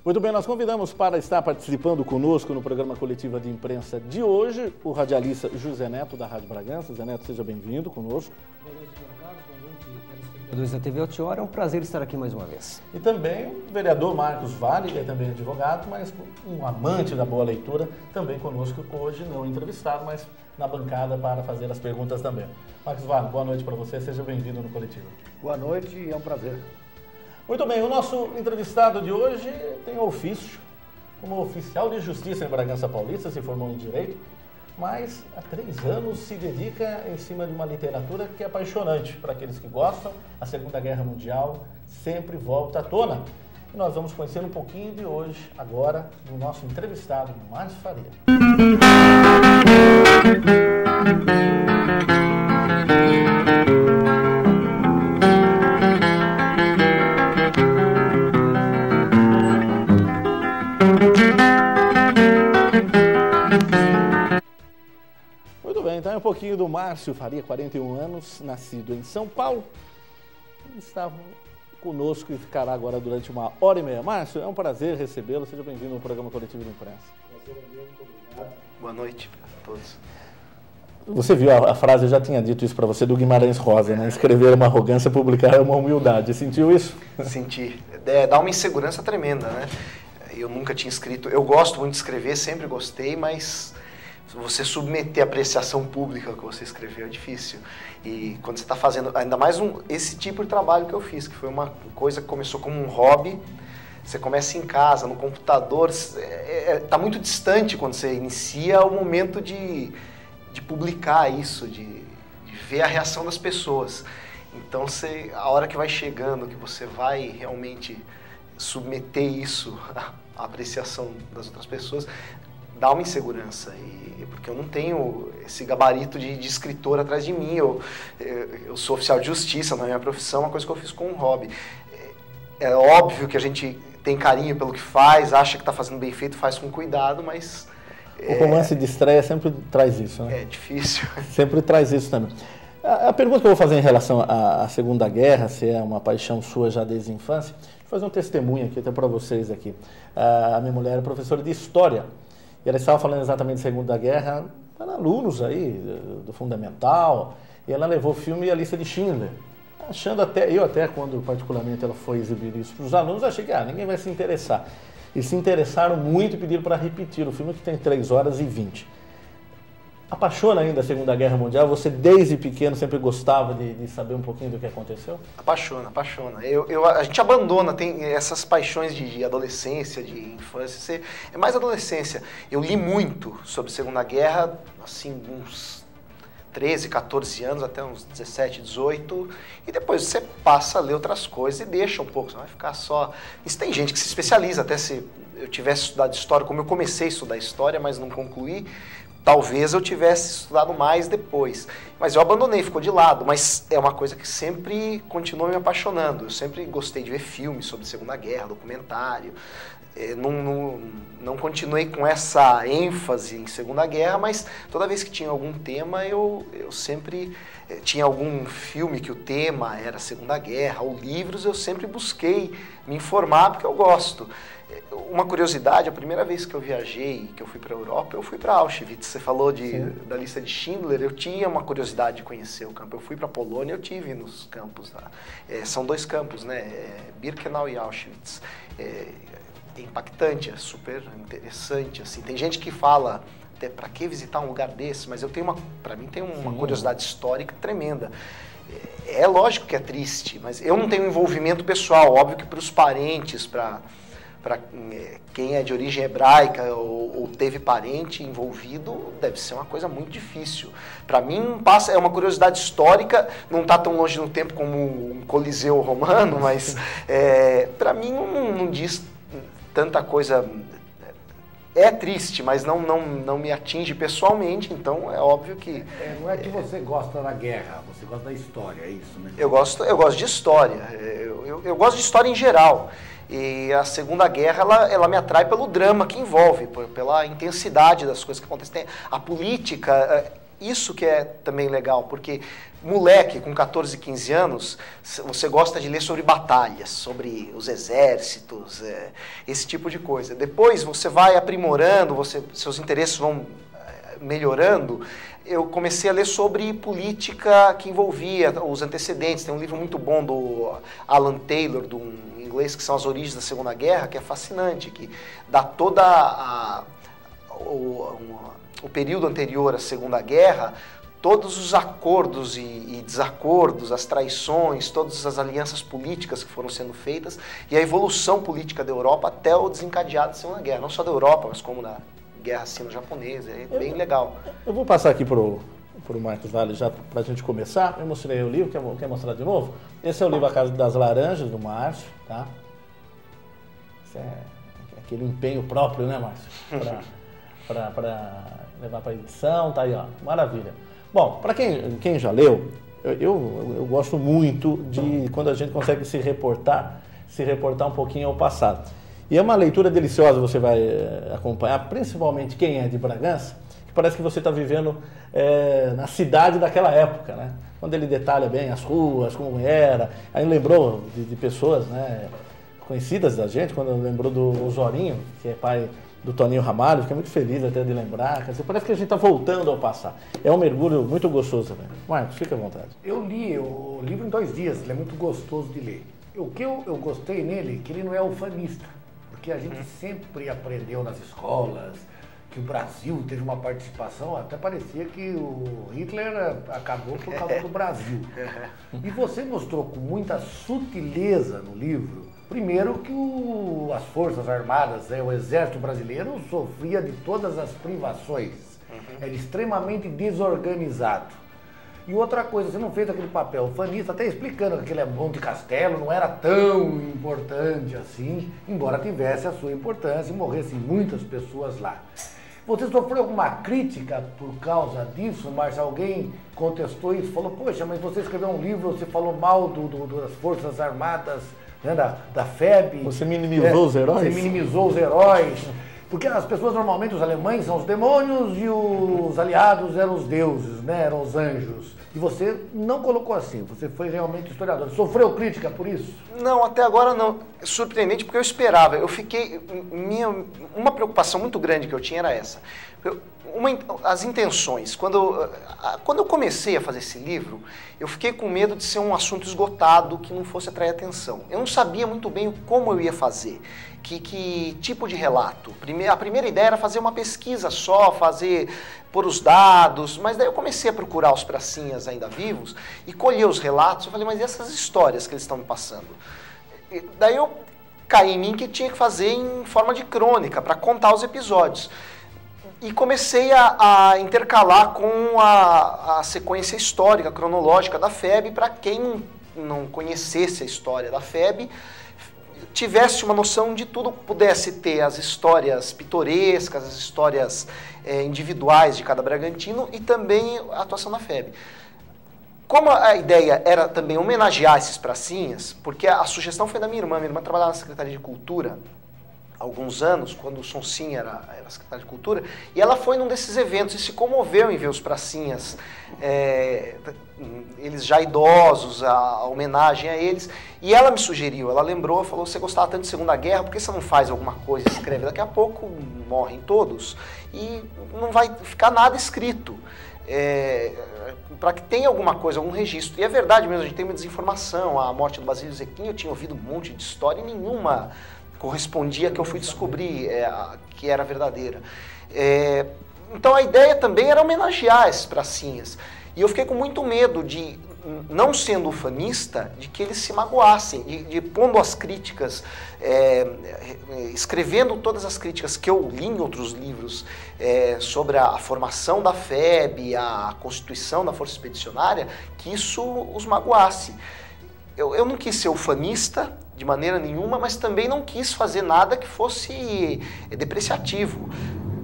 Muito bem, nós convidamos para estar participando conosco no programa Coletiva de Imprensa de hoje o radialista José Neto, da Rádio Bragança. José Neto, seja bem-vindo conosco. Boa noite, Carlos. Boa noite, telespectadores da TV Altiora. É um prazer estar aqui mais uma vez. E também o vereador Marcos Vale, que é também advogado, mas um amante da boa leitura, também conosco hoje, não entrevistado, mas na bancada para fazer as perguntas também. Marcos Vale, boa noite para você, seja bem-vindo no Coletivo. Boa noite e é um prazer. Muito bem, o nosso entrevistado de hoje tem ofício como oficial de justiça em Bragança Paulista, se formou em Direito, mas há 3 anos se dedica em cima de uma literatura que é apaixonante para aqueles que gostam. A Segunda Guerra Mundial sempre volta à tona. E nós vamos conhecer um pouquinho de hoje, agora, do nosso entrevistado, Márcio Faria. Então é um pouquinho do Márcio Faria, 41 anos, nascido em São Paulo. Ele estava conosco e ficará agora durante 1h30. Márcio, é um prazer recebê-lo. Seja bem-vindo ao programa Coletivo de Imprensa. Prazer é meu, muito obrigado. Boa noite a todos. Você viu a frase, eu já tinha dito isso para você, do Guimarães Rosa, né? Escrever é uma arrogância, publicar é uma humildade. Sentiu isso? Senti. Dá uma insegurança tremenda, né? Eu nunca tinha escrito. Eu gosto muito de escrever, sempre gostei, mas você submeter a apreciação pública ao que você escreveu é difícil. E quando você está fazendo, ainda mais esse tipo de trabalho que eu fiz, que foi uma coisa que começou como um hobby, você começa em casa, no computador, está muito distante quando você inicia o momento de publicar isso, de ver a reação das pessoas. Então, a hora que vai chegando, que você vai realmente submeter isso à apreciação das outras pessoas, dá uma insegurança, porque eu não tenho esse gabarito de escritor atrás de mim. Eu sou oficial de justiça, na minha profissão, uma coisa que eu fiz com um hobby. É óbvio que a gente tem carinho pelo que faz, acha que está fazendo bem feito, faz com cuidado, mas o romance de estreia sempre traz isso, né? É difícil. Sempre traz isso também. A pergunta que eu vou fazer em relação à Segunda Guerra, se é uma paixão sua já desde a infância, vou fazer um testemunho aqui até para vocês aqui. A minha mulher é professora de História. E ela estava falando exatamente de Segunda Guerra para alunos aí, do Fundamental, e ela levou o filme A Lista de Schindler, achando eu até quando particularmente ela foi exibir isso para os alunos, achei que ninguém vai se interessar. E se interessaram muito e pediram para repetir o filme, que tem 3h20. Apaixona ainda a Segunda Guerra Mundial? Você desde pequeno sempre gostava de saber um pouquinho do que aconteceu? Apaixona. A gente abandona, tem essas paixões de adolescência, de infância, é mais adolescência. Eu li muito sobre a Segunda Guerra, assim, uns 13, 14 anos, até uns 17, 18, e depois você passa a ler outras coisas e deixa um pouco, você vai ficar só... Isso tem gente que se especializa, até se eu tivesse estudado História, como eu comecei a estudar História, mas não concluí, talvez eu tivesse estudado mais depois. Mas eu abandonei, ficou de lado. Mas é uma coisa que sempre continuou me apaixonando. Eu sempre gostei de ver filmes sobre a Segunda Guerra, documentário. Não continuei com essa ênfase em Segunda Guerra, mas toda vez que tinha algum tema, eu sempre... Tinha algum filme que o tema era Segunda Guerra, ou livros, eu sempre busquei me informar, porque eu gosto. Uma curiosidade, a primeira vez que eu viajei, que eu fui para a Europa, eu fui para Auschwitz. Você falou da lista de Schindler, eu tinha uma curiosidade de conhecer o campo. Eu fui para a Polônia, eu tive nos campos lá. São 2 campos, né? Birkenau e Auschwitz. É impactante, é super interessante. Assim. Tem gente que fala, até para que visitar um lugar desse? Mas para mim tem uma curiosidade histórica tremenda. É lógico que é triste, mas eu não tenho envolvimento pessoal. Óbvio que para os parentes, para quem é de origem hebraica ou teve parente envolvido, deve ser uma coisa muito difícil. Para mim, é uma curiosidade histórica, não está tão longe no tempo como um Coliseu romano, mas para mim não diz tanta coisa. É triste, mas não me atinge pessoalmente, então é óbvio que... não é que você gosta da guerra, você gosta da história, é isso, né? Eu gosto de história, eu gosto de história em geral. E a Segunda Guerra, ela me atrai pelo drama que envolve, pela intensidade das coisas que acontecem. A política, isso que é também legal, porque moleque com 14, 15 anos, você gosta de ler sobre batalhas, sobre os exércitos, esse tipo de coisa. Depois você vai aprimorando, seus interesses vão melhorando. Eu comecei a ler sobre política que envolvia os antecedentes. Tem um livro muito bom do Alan Taylor, do inglês, que são As Origens da Segunda Guerra, que é fascinante, que dá toda o período anterior à Segunda Guerra, todos os acordos e desacordos, as traições, todas as alianças políticas que foram sendo feitas e a evolução política da Europa até o desencadear da Segunda Guerra, não só da Europa, mas como da Guerra Sino-Japonesa, é bem legal. Eu vou passar aqui para o Marcos Vale já para a gente começar. Eu mostrei o livro, quer mostrar de novo? Esse é o livro A Casa das Laranjas, do Márcio, tá? Esse é aquele empenho próprio, né, Márcio? Para levar para a edição, tá aí, ó, maravilha. Bom, para quem já leu, eu gosto muito de quando a gente consegue se reportar um pouquinho ao passado. E é uma leitura deliciosa, você vai acompanhar, principalmente quem é de Bragança, que parece que você está vivendo na cidade daquela época, né? Quando ele detalha bem as ruas, como era, aí lembrou de pessoas, né, conhecidas da gente, quando lembrou do Zorinho, que é pai do Toninho Ramalho, fiquei muito feliz até de lembrar, quer dizer, parece que a gente está voltando ao passado. É um mergulho muito gostoso também. Marcos, fica à vontade. Eu li o livro em 2 dias, ele é muito gostoso de ler. O que eu gostei nele, que ele não é ufanista, porque a gente sempre aprendeu nas escolas que o Brasil teve uma participação, até parecia que o Hitler acabou por causa do Brasil. E você mostrou com muita sutileza no livro, primeiro que as Forças Armadas, o Exército Brasileiro sofria de todas as privações, era extremamente desorganizado. E outra coisa, você não fez aquele papel ufanista, até explicando que aquele Monte Castelo não era tão importante assim, embora tivesse a sua importância e morressem muitas pessoas lá. Você sofreu alguma crítica por causa disso, Márcio? Alguém contestou isso, falou, poxa, mas você escreveu um livro, você falou mal das Forças Armadas, né, da FEB. Você minimizou os heróis? Você minimizou os heróis. Porque as pessoas, normalmente, os alemães são os demônios e os aliados eram os deuses, né, eram os anjos. E você não colocou assim, você foi realmente historiador. Sofreu crítica por isso? Não, até agora não. É surpreendente porque eu esperava. Uma preocupação muito grande que eu tinha era essa. As intenções. Quando eu comecei a fazer esse livro, eu fiquei com medo de ser um assunto esgotado que não fosse atrair atenção. Eu não sabia muito bem como eu ia fazer. Que tipo de relato? A primeira ideia era fazer uma pesquisa só, pôr os dados, mas daí eu comecei a procurar os pracinhas ainda vivos e colher os relatos. Eu falei, mas e essas histórias que eles estão me passando? Daí eu caí em mim que tinha que fazer em forma de crônica, para contar os episódios. E comecei a intercalar com a sequência histórica, cronológica da FEB, para quem não conhecesse a história da FEB, tivesse uma noção de tudo, pudesse ter as histórias pitorescas, as histórias individuais de cada bragantino e também a atuação da FEB. Como a ideia era também homenagear esses pracinhas, porque a sugestão foi da minha irmã trabalhava na Secretaria de Cultura há alguns anos, quando o Sonsin era secretário de Cultura, e ela foi num desses eventos e se comoveu em ver os pracinhas, eles já idosos, a homenagem a eles, e ela me sugeriu, ela lembrou, falou, você gostava tanto de Segunda Guerra, por que você não faz alguma coisa, escreve, daqui a pouco morrem todos, e não vai ficar nada escrito, para que tenha alguma coisa, algum registro. E é verdade mesmo, a gente tem uma desinformação, a morte do Basílio Zequim, eu tinha ouvido um monte de história e nenhuma correspondia que eu fui descobrir que era verdadeira. Então a ideia também era homenagear esses pracinhas. E eu fiquei com muito medo de, não sendo ufanista, de que eles se magoassem, de pondo as críticas, escrevendo todas as críticas que eu li em outros livros sobre a formação da FEB, a constituição da Força Expedicionária, que isso os magoasse. Eu não quis ser ufanista de maneira nenhuma, mas também não quis fazer nada que fosse depreciativo.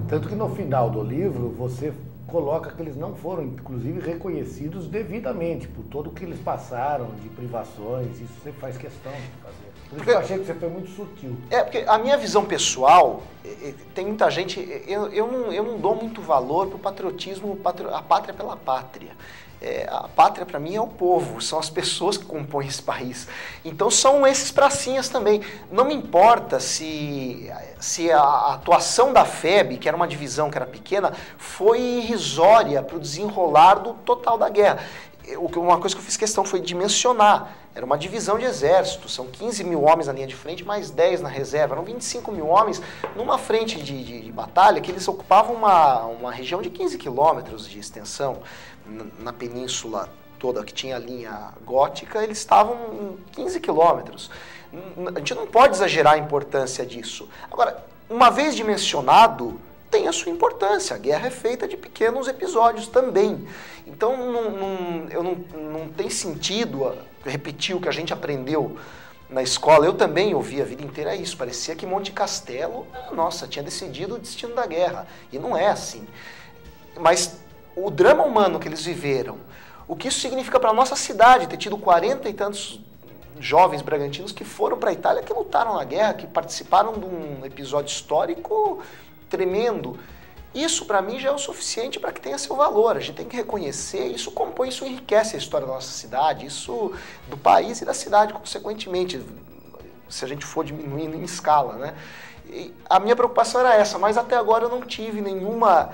Tanto que no final do livro você coloca que eles não foram, inclusive, reconhecidos devidamente por tudo o que eles passaram de privações, isso você faz questão de fazer. Por isso que eu achei que você foi muito sutil. Porque a minha visão pessoal, tem muita gente, eu não dou muito valor para o patriotismo, a pátria pela pátria. A pátria para mim é o povo, são as pessoas que compõem esse país. Então são esses pracinhas também. Não me importa se a atuação da FEB, que era uma divisão que era pequena, foi irrisória para o desenrolar do total da guerra. Uma coisa que eu fiz questão foi dimensionar. Era uma divisão de exército, são 15 mil homens na linha de frente, mais 10 na reserva. Eram 25 mil homens numa frente de batalha que eles ocupavam uma região de 15 quilômetros de extensão. Na península toda que tinha a linha gótica, eles estavam em 15 quilômetros. A gente não pode exagerar a importância disso. Agora, uma vez dimensionado, tem a sua importância. A guerra é feita de pequenos episódios também. Então, não tem sentido repetir o que a gente aprendeu na escola. Eu também ouvi a vida inteira isso. Parecia que Monte Castelo, nossa, tinha decidido o destino da guerra. E não é assim. Mas o drama humano que eles viveram, o que isso significa para a nossa cidade, ter tido 40 e tantos jovens bragantinos que foram para a Itália, que lutaram na guerra, que participaram de um episódio histórico tremendo. Isso para mim já é o suficiente para que tenha seu valor. A gente tem que reconhecer, isso compõe, isso enriquece a história da nossa cidade, isso do país e da cidade, consequentemente, se a gente for diminuindo em escala, né? E a minha preocupação era essa, mas até agora eu não tive nenhuma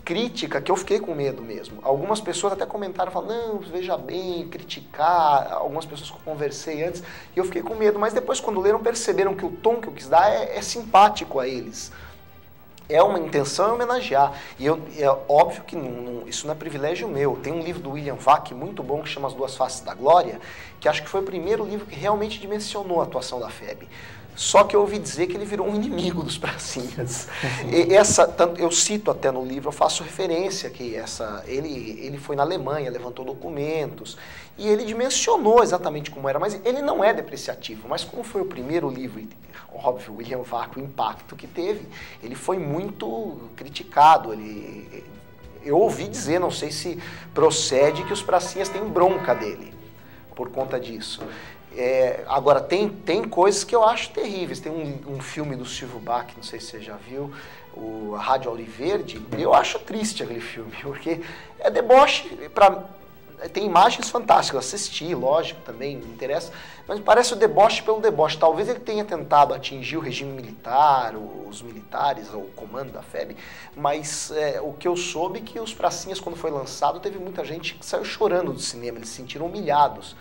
crítica que eu fiquei com medo mesmo. Algumas pessoas até comentaram, falaram, não, veja bem, criticar, algumas pessoas que eu conversei antes, e eu fiquei com medo, mas depois quando leram perceberam que o tom que eu quis dar é simpático a eles. É uma intenção homenagear. E é óbvio que isso não é privilégio meu. Tem um livro do William Vac muito bom que chama As Duas Faces da Glória, que acho que foi o primeiro livro que realmente dimensionou a atuação da FEB. Só que eu ouvi dizer que ele virou um inimigo dos pracinhas. Eu cito até no livro, eu faço referência que ele foi na Alemanha, levantou documentos, e ele dimensionou exatamente como era, mas ele não é depreciativo. Mas como foi o primeiro livro, óbvio, William Vac, o impacto que teve, ele foi muito criticado. Eu ouvi dizer, não sei se procede, que os pracinhas têm bronca dele por conta disso. Agora, tem coisas que eu acho terríveis. Tem um filme do Silvio Bach, não sei se você já viu, a Rádio Auriverde. Eu acho triste aquele filme, porque é deboche. Tem imagens fantásticas, eu assisti, lógico, também me interessa, mas parece o deboche pelo deboche. Talvez ele tenha tentado atingir o regime militar, os militares, ou o comando da FEB, mas o que eu soube é que os pracinhas, quando foi lançado, teve muita gente que saiu chorando do cinema, eles se sentiram humilhados.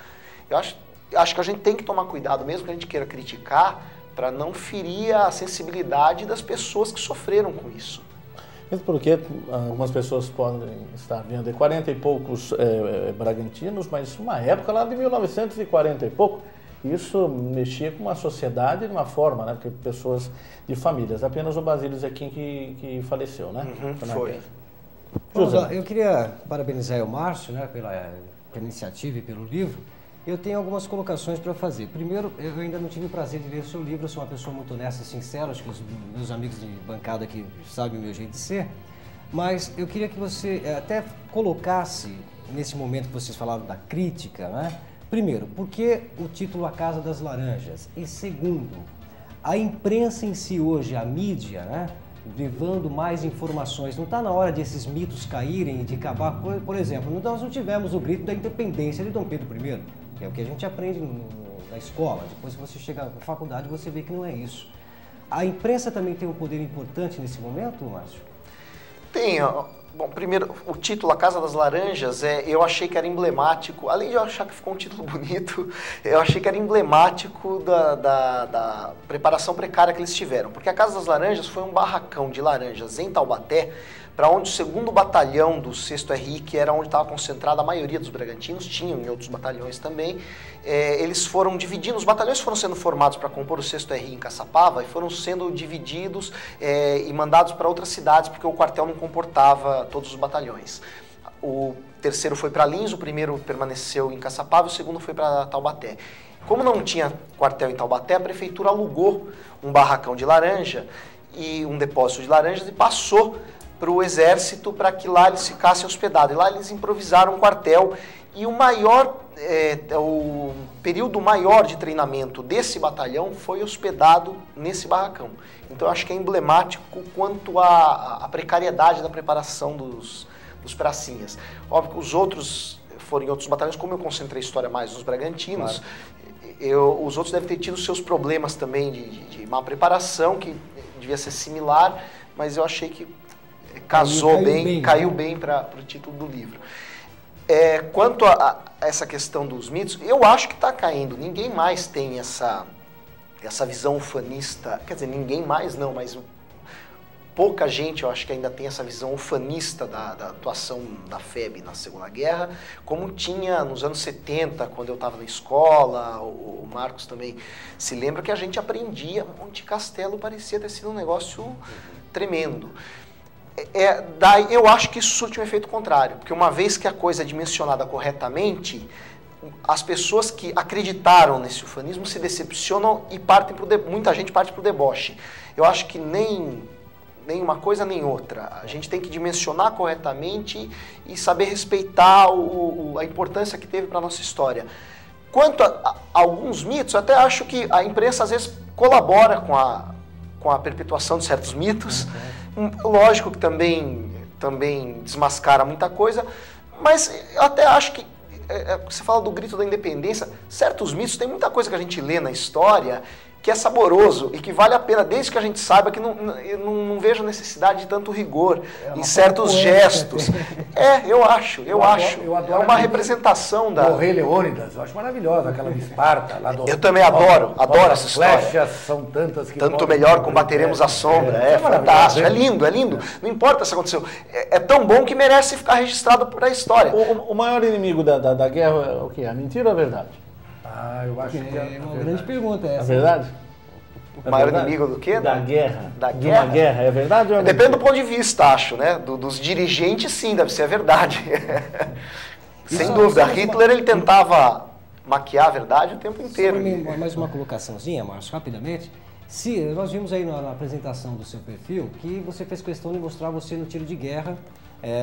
Eu acho que a gente tem que tomar cuidado, mesmo que a gente queira criticar, para não ferir a sensibilidade das pessoas que sofreram com isso. Mesmo porque algumas pessoas podem estar vendo de 40 e poucos bragantinos, mas uma época lá de 1940 e pouco, isso mexia com uma sociedade de uma forma, né? Porque pessoas de famílias. Apenas o Basílio Zequim que faleceu, né? Foi. Eu queria parabenizar o Márcio, né, pela iniciativa e pelo livro. Eu tenho algumas colocações para fazer. Primeiro, eu ainda não tive o prazer de ler o seu livro, eu sou uma pessoa muito honesta e sincera, acho que os meus amigos de bancada aqui sabem o meu jeito de ser, mas eu queria que você até colocasse, nesse momento que vocês falaram da crítica, né? Primeiro, por que o título A Casa das Laranjas? E segundo, a imprensa em si hoje, a mídia, né? Levando mais informações, não está na hora de esses mitos caírem e de acabar, por exemplo, nós não tivemos o grito da independência de Dom Pedro I, que é o que a gente aprende na escola, depois que você chega na faculdade você vê que não é isso. A imprensa também tem um poder importante nesse momento, Márcio? Tem. Bom, primeiro, o título A Casa das Laranjas, eu achei que era emblemático, além de eu achar que ficou um título bonito, eu achei que era emblemático da preparação precária que eles tiveram. Porque a Casa das Laranjas foi um barracão de laranjas em Taubaté, para onde o 2º Batalhão do 6º RI, que era onde estava concentrada a maioria dos bragantinos, tinham em outros batalhões também, eles foram dividindo, os batalhões foram sendo formados para compor o 6º RI em Caçapava e foram sendo divididos e mandados para outras cidades, porque o quartel não comportava todos os batalhões. O 3º foi para Lins, o 1º permaneceu em Caçapava e o 2º foi para Taubaté. Como não tinha quartel em Taubaté, a prefeitura alugou um barracão de laranja e um depósito de laranjas e passou para o exército, para que lá eles ficassem hospedados. E lá eles improvisaram um quartel, e o período maior de treinamento desse batalhão foi hospedado nesse barracão. Então eu acho que é emblemático quanto à precariedade da preparação dos pracinhas. Óbvio que os outros foram em outros batalhões, como eu concentrei a história mais nos Bragantinos, claro. Os outros devem ter tido seus problemas também de má preparação, que devia ser similar, mas eu achei que caiu bem para o título do livro. Quanto a essa questão dos mitos, eu acho que está caindo. Ninguém mais tem essa visão ufanista, quer dizer, ninguém mais não, mas pouca gente, eu acho que ainda tem essa visão ufanista da atuação da FEB na Segunda Guerra, como tinha nos anos 70, quando eu estava na escola, o Marcos também se lembra que a gente aprendia, Monte Castelo parecia ter sido um negócio tremendo. Daí eu acho que isso surte um efeito contrário, porque uma vez que a coisa é dimensionada corretamente, as pessoas que acreditaram nesse ufanismo se decepcionam e muita gente parte para o deboche. Eu acho que nem uma coisa nem outra. A gente tem que dimensionar corretamente e saber respeitar a importância que teve para a nossa história. Quanto a alguns mitos, eu até acho que a imprensa às vezes colabora com a perpetuação de certos mitos. Lógico que também desmascara muita coisa, mas eu até acho que, você fala do grito da independência, certos mitos, tem muita coisa que a gente lê na história que é saboroso e que vale a pena, desde que a gente saiba que eu não vejo necessidade de tanto rigor em certos gestos. Eu acho. É uma representação da... O Rei Leônidas, eu acho maravilhosa, aquela de Esparta. Lá do... Eu também adoro essa história. As flechas são tantas que... Tanto melhor combateremos a sombra. É fantástico, é lindo. Não importa se aconteceu. É tão bom que merece ficar registrado por a história. O maior inimigo da guerra é o quê? A mentira ou a verdade? Eu acho que é uma grande pergunta essa. É verdade? O maior inimigo do quê? Da guerra. Da guerra? De uma guerra, é verdade ou é Depende do ponto de vista, acho, né? Dos dirigentes, sim, deve ser a verdade. Sem dúvida. Hitler, ele tentava maquiar a verdade o tempo inteiro. Mais uma colocaçãozinha, Márcio, rapidamente. Nós vimos aí na apresentação do seu perfil que você fez questão de mostrar você no tiro de guerra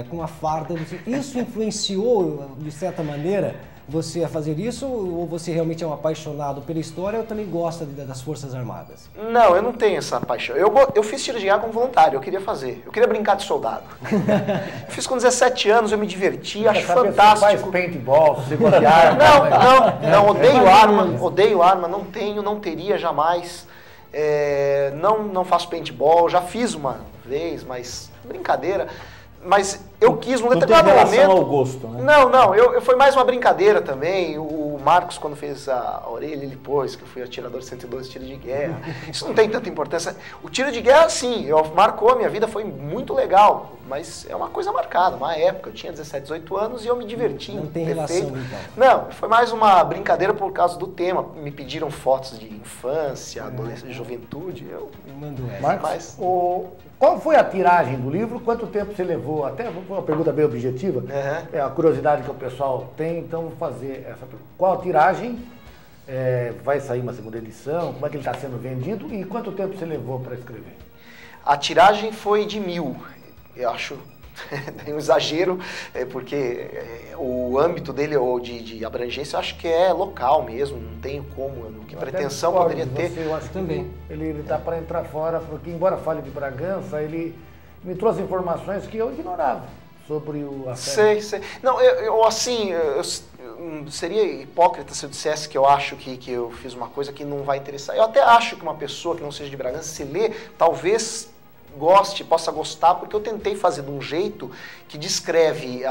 com a farda. Isso influenciou, de certa maneira, você a fazer isso, ou você realmente é um apaixonado pela história ou também gosta das Forças Armadas? Não, eu não tenho essa paixão. Eu fiz tiro de guerra como voluntário, eu queria fazer. Eu queria brincar de soldado. Eu fiz com 17 anos, eu me diverti, acho fantástico. Você faz paintball, você gosta de arma. Não, odeio arma, não tenho, não teria jamais. Não faço paintball, já fiz uma vez, mas brincadeira. Mas eu quis num determinado momento... ao gosto, né? Não, foi mais uma brincadeira também. O Marcos, quando fez a orelha, ele pôs que eu fui atirador de 112 tiro de guerra. Isso não tem tanta importância. O tiro de guerra, sim, marcou a minha vida, foi muito legal. Mas é uma coisa marcada, uma época. Eu tinha 17, 18 anos e eu me diverti. Não tem relação, então? Não, foi mais uma brincadeira por causa do tema. Me pediram fotos de infância, adolescência, juventude. Eu mando essa. Marcos, qual foi a tiragem do livro? Quanto tempo você levou? Até uma pergunta bem objetiva. É a curiosidade que o pessoal tem, então vou fazer essa pergunta. Qual a tiragem? Vai sair uma segunda edição? Como é que ele está sendo vendido? E quanto tempo você levou para escrever? A tiragem foi de 1000. Eu acho tem um exagero, porque o âmbito dele ou de abrangência eu acho que é local mesmo, não tenho como, que pretensão poderia ter. Eu acho também. Ele dá para entrar fora, porque embora fale de Bragança, ele me trouxe informações que eu ignorava sobre o Sei. Não, eu seria hipócrita se eu dissesse que eu acho que eu fiz uma coisa que não vai interessar. Eu até acho que uma pessoa que não seja de Bragança, se lê, talvez possa gostar, porque eu tentei fazer de um jeito que descreve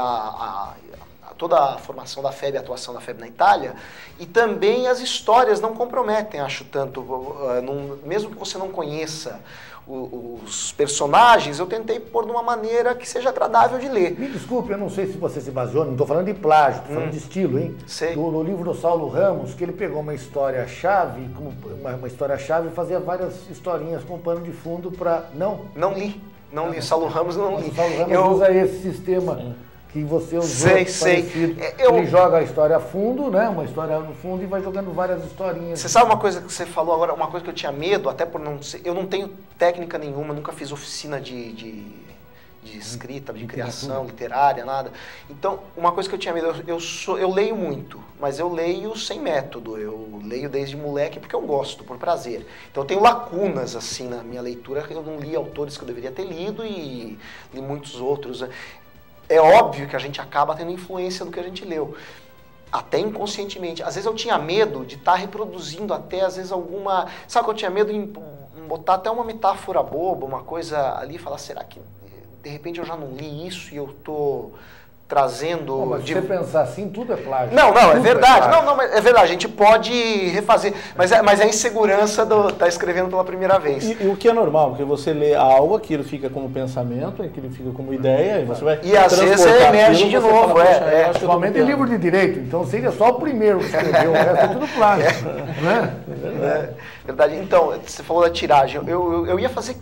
toda a formação da FEB, a atuação da FEB na Itália, e também as histórias não comprometem, acho tanto, mesmo que você não conheça os personagens, eu tentei pôr de uma maneira que seja agradável de ler. Me desculpe, eu não sei se você se baseou, não estou falando de plágio, estou falando de estilo, hein? Sei. No livro do Saulo Ramos, que ele pegou uma história-chave, e fazia várias historinhas com pano de fundo para... Não li. Saulo Ramos não li. O Saulo Ramos usa esse sistema que você usou. Sei. Ele joga a história a fundo, né? Uma história no fundo e vai jogando várias historinhas. Você sabe uma coisa que você falou agora, uma coisa que eu tinha medo, até por não ser... Eu não tenho técnica nenhuma, nunca fiz oficina de de escrita, de criação literária, nada. Então, uma coisa que eu tinha medo, eu leio muito, mas eu leio sem método, eu leio desde moleque porque eu gosto, por prazer. Então eu tenho lacunas, assim, na minha leitura, eu não li autores que eu deveria ter lido e li muitos outros. É óbvio que a gente acaba tendo influência do que a gente leu, até inconscientemente. Às vezes eu tinha medo de estar reproduzindo até, às vezes, alguma... Sabe que eu tinha medo em botar até uma metáfora boba, uma coisa ali, e falar, será que de repente eu já não li isso e eu tô trazendo... Mas se você pensar assim, tudo é plágio. Não, é verdade. Mas é verdade, a gente pode refazer. Mas é a insegurança de estar escrevendo pela primeira vez. E o que é normal, porque você lê algo, aquilo fica como pensamento, aquilo fica como ideia, e você vai... E às vezes emerge de novo, Principalmente livro de direito, então seria só o primeiro que escreveu, o resto é tudo plágio. Né? Verdade. Então, você falou da tiragem. Eu ia fazer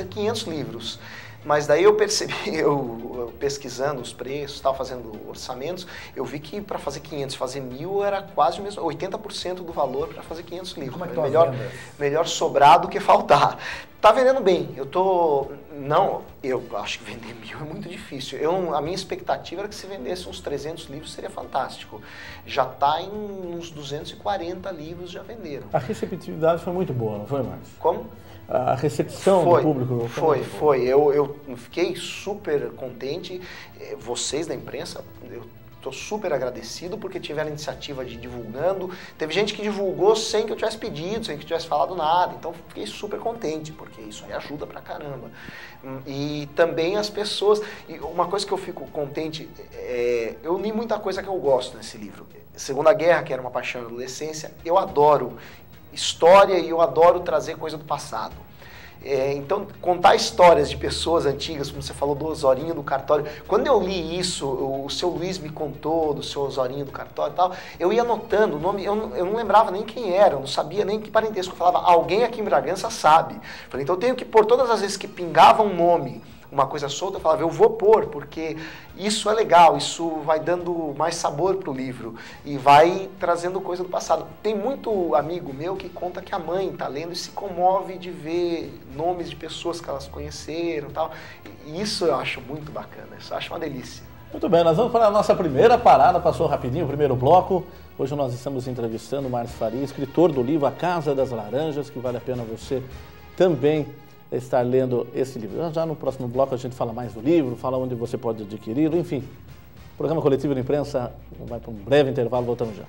500 livros. Mas daí eu percebi, eu pesquisando os preços, fazendo orçamentos, eu vi que para fazer 500, fazer 1.000 era quase o mesmo, 80% do valor para fazer 500 livros. Como é que melhor sobrar do que faltar. Tá vendendo bem. Eu acho que vender 1.000 é muito difícil. A minha expectativa era que se vendesse uns 300 livros seria fantástico. Já está em uns 240 livros já venderam. A receptividade foi muito boa, não foi, Marcos? Como? A recepção do público... Foi. Eu fiquei super contente. Vocês da imprensa, eu estou super agradecido porque tiveram a iniciativa de ir divulgando. Teve gente que divulgou sem que eu tivesse pedido, sem que eu tivesse falado nada. Então, fiquei super contente, porque isso aí ajuda pra caramba. E também as pessoas... E uma coisa que eu fico contente, eu li muita coisa que eu gosto nesse livro. Segunda Guerra, que era uma paixão da adolescência, eu adoro história e eu adoro trazer coisa do passado. Então, contar histórias de pessoas antigas, como você falou do Osório do Cartório, quando eu li isso, o seu Luiz me contou do seu Osório do Cartório e tal, eu ia anotando o nome, eu não lembrava nem quem era, eu não sabia nem que parentesco. Eu falava, alguém aqui em Bragança sabe. Falei, então eu tenho que pôr todas as vezes que pingava um nome, uma coisa solta, eu falava, eu vou pôr, porque isso é legal, isso vai dando mais sabor pro livro e vai trazendo coisa do passado. Tem muito amigo meu que conta que a mãe tá lendo e se comove de ver nomes de pessoas que elas conheceram e tal. E isso eu acho muito bacana, isso eu acho uma delícia. Muito bem, nós vamos para a nossa primeira parada, passou rapidinho o primeiro bloco. Hoje nós estamos entrevistando o Márcio Faria, escritor do livro A Casa das Laranjas, que vale a pena você também estar lendo esse livro. Já no próximo bloco a gente fala mais do livro, fala onde você pode adquiri-lo, enfim. O programa Coletivo de Imprensa vai para um breve intervalo, voltamos já.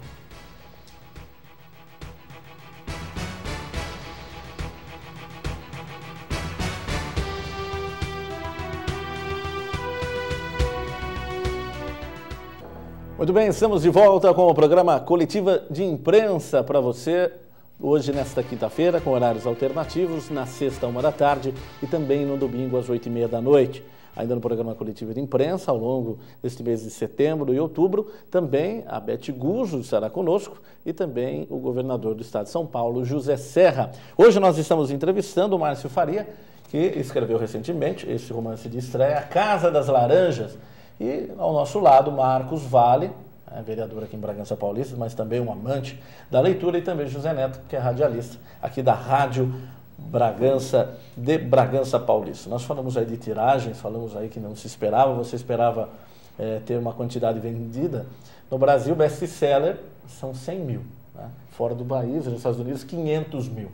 Muito bem, estamos de volta com o programa Coletiva de Imprensa para você. Hoje, nesta quinta-feira, com horários alternativos, na sexta, 1 da tarde e também no domingo, às 8h30 da noite. Ainda no programa Coletivo de Imprensa, ao longo deste mês de setembro e outubro, também a Beth Guzzo estará conosco e também o governador do estado de São Paulo, José Serra. Hoje nós estamos entrevistando o Márcio Faria, que escreveu recentemente esse romance de estreia, A Casa das Laranjas. E ao nosso lado, Marcos Vale, vereador aqui em Bragança Paulista, mas também um amante da leitura, e também José Neto, que é radialista aqui da Rádio Bragança, de Bragança Paulista. Nós falamos aí de tiragens, falamos aí que não se esperava, você esperava ter uma quantidade vendida. No Brasil, best-seller são 100 mil, né? Fora do país, nos Estados Unidos, 500 mil.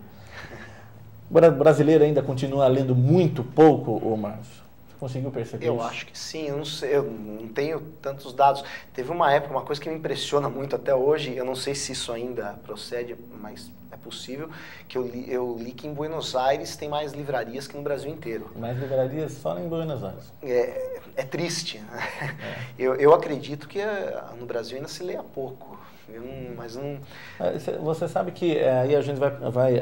O brasileiro ainda continua lendo muito pouco, ô Márcio? Conseguiu perceber isso? Eu acho que sim, eu não sei, eu não tenho tantos dados. Teve uma época, uma coisa que me impressiona muito até hoje, eu não sei se isso ainda procede, mas é possível, que eu li que em Buenos Aires tem mais livrarias que no Brasil inteiro. Mais livrarias só em Buenos Aires. É triste, né? Eu acredito que no Brasil ainda se leia pouco. Mas não... Você sabe que aí a gente vai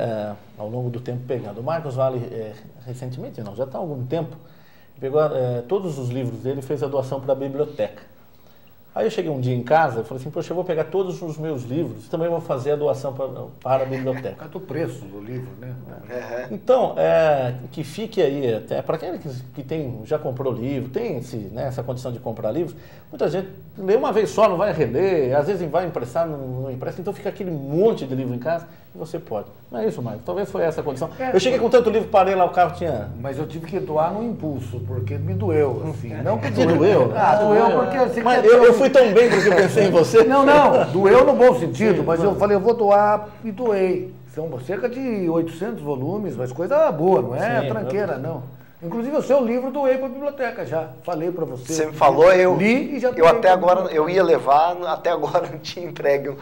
ao longo do tempo pegando. O Marcos Vale, recentemente, não, já está há algum tempo, pegou todos os livros dele e fez a doação para a biblioteca. Aí eu cheguei um dia em casa e falei assim, poxa, eu vou pegar todos os meus livros, também vou fazer a doação para a biblioteca. Por causa do preço do livro, né? Então, que fique aí, até para quem que tem, já comprou livro, tem essa condição de comprar livros, muita gente lê uma vez só, não vai reler, às vezes vai emprestar, não empresta, então fica aquele monte de livro em casa e você pode. Não é isso, Marcos? Talvez foi essa a condição. Eu cheguei com tanto livro, parei lá, o carro tinha... Mas eu tive que doar no impulso, porque me doeu, assim. Não que Te doeu? Doeu porque... Assim, mas eu fui tão bem porque eu pensei em você. Não, doeu no bom sentido, mas eu falei, eu vou doar e doei. São cerca de 800 volumes, mas coisa boa, não é tranqueira, não. Inclusive o seu livro doei para a biblioteca já. Falei para você. Você me falou, eu li e já eu até agora, eu ia levar, até agora não tinha entregue o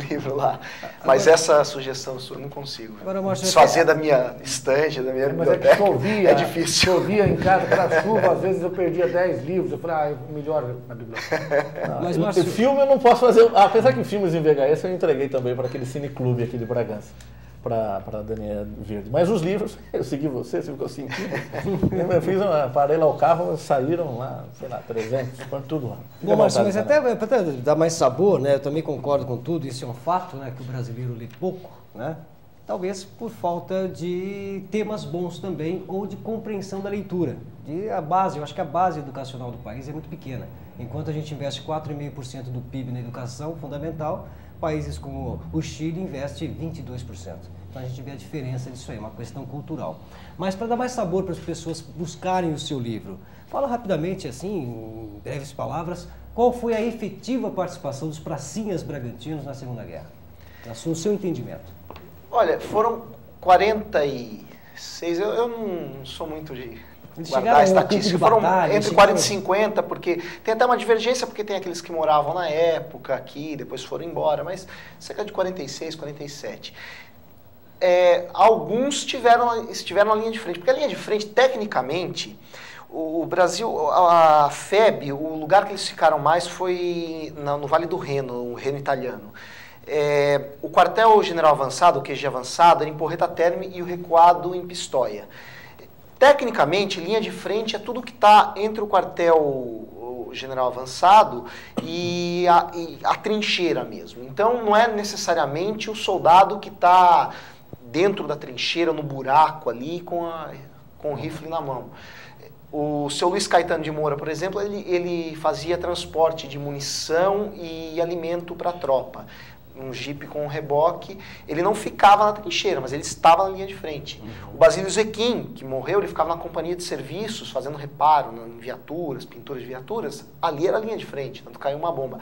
livro lá. Mas essa sugestão sua eu não consigo. Agora, Márcio, desfazer da minha estante, da minha biblioteca. Mas chovia, é difícil. Chovia em casa para chuva, às vezes eu perdia 10 livros. Eu falei, melhor na biblioteca. Mas, Márcio, filme eu não posso fazer. Apesar que filmes em VHS eu entreguei também para aquele cineclube aqui de Bragança. Para Daniela Verde. Mas os livros, eu segui você ficou sentindo. Eu parei lá o carro, saíram lá, sei lá, 300, tudo lá. Bom, Márcio, mas até para dar mais sabor, né? Eu também concordo com tudo, isso é um fato, né? Que o brasileiro lê pouco, né? Talvez por falta de temas bons também, ou de compreensão da leitura. Eu acho que a base educacional do país é muito pequena. Enquanto a gente investe 4,5% do PIB na educação fundamental, países como o Chile investem 22%. Então a gente vê a diferença disso aí, uma questão cultural. Mas para dar mais sabor para as pessoas buscarem o seu livro, fala rapidamente, assim, em breves palavras, qual foi a efetiva participação dos pracinhas bragantinos na Segunda Guerra? No seu entendimento. Olha, foram 46, eu não sou muito de guardar a estatística, foram entre 40 e 50, porque tem até uma divergência, porque tem aqueles que moravam na época aqui, depois foram embora, mas cerca de 46, 47. Alguns estiveram na linha de frente, porque a linha de frente, tecnicamente, o Brasil, a FEB, o lugar que eles ficaram mais foi no Vale do Reno, o Reno italiano. O quartel general avançado, o QG avançado, era em Porreta Terme e o recuado em Pistoia. Tecnicamente, linha de frente é tudo que está entre o quartel general avançado e a trincheira mesmo. Então, não é necessariamente o soldado que está dentro da trincheira, no buraco ali, com o rifle na mão. O seu Luiz Caetano de Moura, por exemplo, ele fazia transporte de munição e alimento para a tropa. Um jipe com um reboque, ele não ficava na trincheira, mas ele estava na linha de frente. O Basílio Zequim, que morreu, ele ficava na companhia de serviços, fazendo reparo em viaturas, pintura de viaturas, ali era a linha de frente, tanto caiu uma bomba.